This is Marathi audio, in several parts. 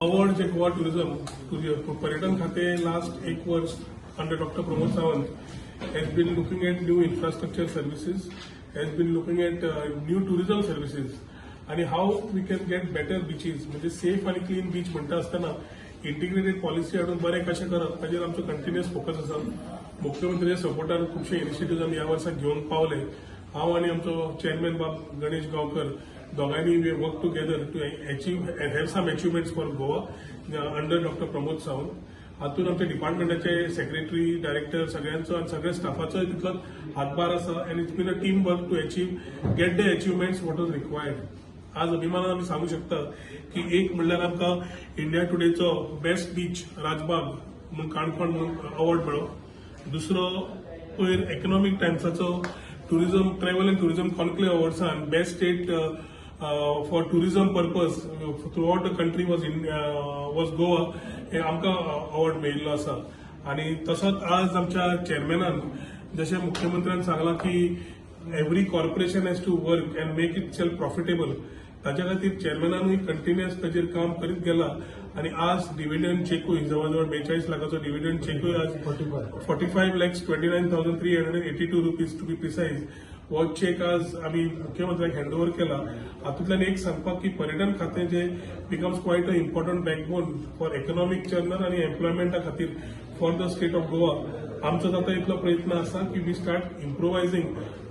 अवॉर्ड जे गोवा टुरिझम पर्यटन खाते लास्ट एक वर्ष under Dr. Pramod Sawant has been looking at new infrastructure services, has been looking at new tourism services आणि how we can get better beaches म्हणजे सेफ आणि क्लीन बीच म्हणता असताना इंटिग्रेटेड पॉलिसी हाडून बरें कशें करप ताचेर आमचो कंटिन्युअस फोकस आसा. मुख्यमंत्र्याच्या सपोर्टान खुबशे इनिशिएटिव्ह आमी ह्या वर्साक घेवन पावले. हांव आनी आमचो चेअरमॅन बाब गणेश गांवकर दोगांनी we work together to have some achievements for Goa under doctor Pramod Sawant. हातून आमच्या डिपार्टमेंटाचे सेक्रेटरी डायरेक्टर सगळ्यांचो आणि सगळ्या स्टाफाचो तितलो हातभार आसा and it's been a team work to get the achievements what was required. आज अभिमानान आमी सांगू शकता की एक म्हणल्यार आमकां इंडिया टुडेचो बेस्ट बीच राजबाग म्हणून काणकोण म्हणून अवॉर्ड मेळ्ळो. दुसरो पयर इकॉनॉमिक टायम्साचो tourism travel and tourism conclave अवॉर्ड्सान best state for tourism purpose throughout the country was Goa हे आमकां अवॉर्ड मेळिल्लो आसा. आणि तसोच आज आमच्या चेअरमॅनान जशें मुख्यमंत्र्यान सांगलां की every corporation has to work and make itself profitable. ताच्या खातीर चेअरमॅनानूय कंटिन्युअस ताचेर काम करीत गेला आणि आज डिव्हिडंड चेकूय जवळजवळ 42 लाखाचो डिव्हिडंड चेकूय आज 45,29,382 रुपीज टू बी प्रिसाइज हो चेक आज आम्ही मुख्यमंत्र्यांक हँडओव्हर केला. हातूंतल्यान एक सांगपाक की पर्यटन खातें जे becomes quite a important backbone for economic churner आणि एम्प्लॉयमेंटा खातीर for the state of Goa. आमचो जाता इतलो प्रयत्न आसा की we start improvising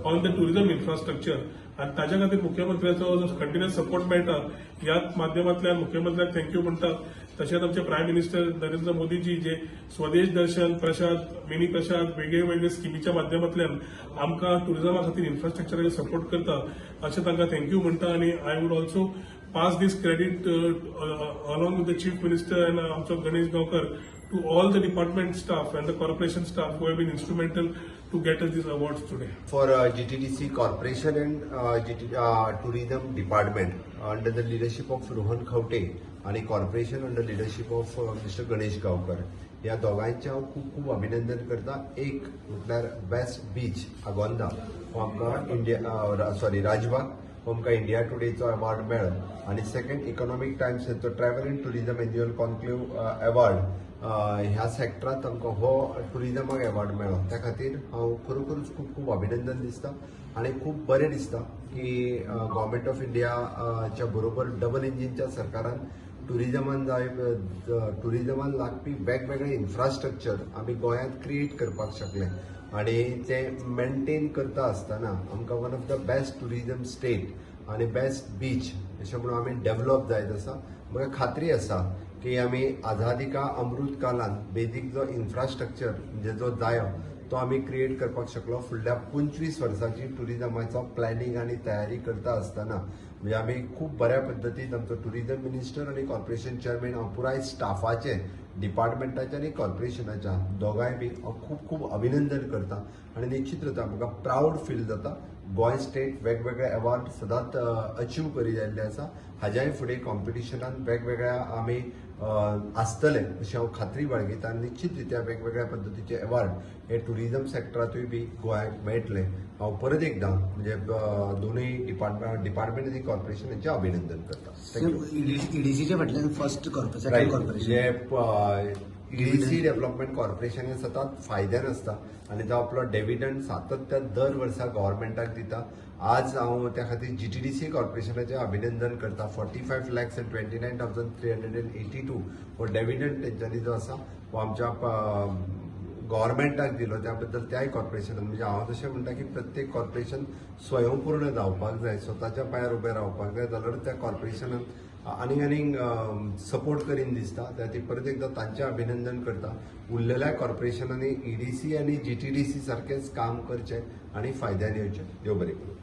on the tourism infrastructure आणि ताच्या खातीर मुख्यमंत्र्याचो जो कंटिन्युअस सपोर्ट मेळटा ह्याच माध्यमांतल्यान मुख्यमंत्र्याक थँक्यू म्हणटा. तशेंच आमचे प्रायम मिनिस्टर नरेंद्र मोदीजी जे स्वदेश दर्शन प्रसाद मिनी प्रसाद वेगळे वेगळे स्किमीच्या माध्यमांतल्यान आमकां टुरिझमा खातीर इन्फ्रास्ट्रक्चराचेर सपोर्ट करता अशें तांकां थँक्यू म्हणटा. आणि I would also pass this credit along with the Chief Minister and Amcho Ganesh Gaonkar to all the department staff and the corporation staff who have been instrumental to get us these awards today. For GTDC Corporation and Tourism Department under the leadership of Rohan Khawte आणि Corporation under leadership of Mr. Ganesh Gaonkar या दोघांचे हांव खूप खूप अभिनंदन करता. एक म्हटल्यार बेस्ट बीच आगोंदा हो आमकां राजबाग हो आमकां इंडिया टुडेचो अवॉर्ड मेळ्ळो आणि सेकंड इकॉनॉमिक टायम्स हेचो travel and tourism annual conclave award ह्या सेक्टरांत आमकां हो टुरिझमाक अवॉर्ड मेळ्ळो. त्या खातीर हांव खरोखरूच खूप खूप अभिनंदन दिसता आणि खूप बरें दिसता की गव्हर्मेंट ऑफ इंडियाच्या बरोबर डबल इंजिनच्या सरकारान टुरिझमान लागपी वेगवेगळे इन्फ्रास्ट्रक्चर आमी गोंयांत क्रिएट करपाक शकले आणि ते मेंटेन करता आसतना आमकां one of the best tourism state आणि बेस्ट बीच अशें म्हणून आमी डेव्हलप जायत आसा. म्हाका खात्री आसा की आमी आझादी का अमृत कालान बेजीक जो इन्फ्रास्ट्रक्चर म्हणजे जो जायो तो आमी क्रिएट करपाक शकलो. फुडल्या 25 वर्सांची टुरिझमाचो प्लॅनिंग आणि तयारी करता आसतना म्हणजे आमी खूप बऱ्या पद्दतीन आमचो टुरिझम मिनिस्टर आणि कॉर्पोरेशन चेअरमॅन हांव पुराय स्टाफाचे डिपार्टमेंटाचे आणि कॉर्पोरेशनाच्या दोगांय बी खूप खूप अभिनंदन करता. आणि निश्चितच म्हाका प्राऊड फील जाता. गोंय स्टेट वेगवेगळे अवॉर्ड सदांच अचीव करीत आयिल्ले आसा. हाज्याय फुडें कॉम्पिटिशनान वेगवेगळ्या आमी आसतले अशी हांव खात्री बाळगिता. आनी निश्चित रित्या वेगवेगळ्या पद्दतीचे अवॉर्ड हे टुरिझम सेक्टरांतूय बी गोंयाक मेळटले. हांव परत एकदां म्हणजे दोनूय डिपार्टमेंट आनी कॉर्पोरेशनाचें अभिनंदन करता. ईडीसीच्या फाटल्यान first corporation EDC development corporation हे सतत फायद्यान आसता आणि तो आपलो डिव्हिडंड सातत्यान दर वर्सा गव्हर्मेंटाक दिता. आज हांव त्या खातीर जीटीडीसी कॉर्पोरेशनाचें अभिनंदन करता. 45,29,382 हो डिव्हिडंड तेंच्यांनी जो आसा हो आमच्या गव्हर्मेंटाक दिलो. त्या बद्दल त्याय कॉर्पोरेशनान म्हणजे हांव तशें म्हणटा की प्रत्येक कॉर्पोरेशन स्वयंपूर्ण जावपाक जाय, स्वताच्या पांयार उबें रावपाक जाय. जाल्यार त्या कॉर्पोरेशनान आनीक सपोर्ट करीन दिसता. त्या खातीर परत एकदा तांचें अभिनंदन करता. उरलेल्या कॉर्पोरेशनांनी ईडीसी आणि जीटीडीसी सारकेंच काम करचें आणि फायद्यान येवचें. देव बरें करूं.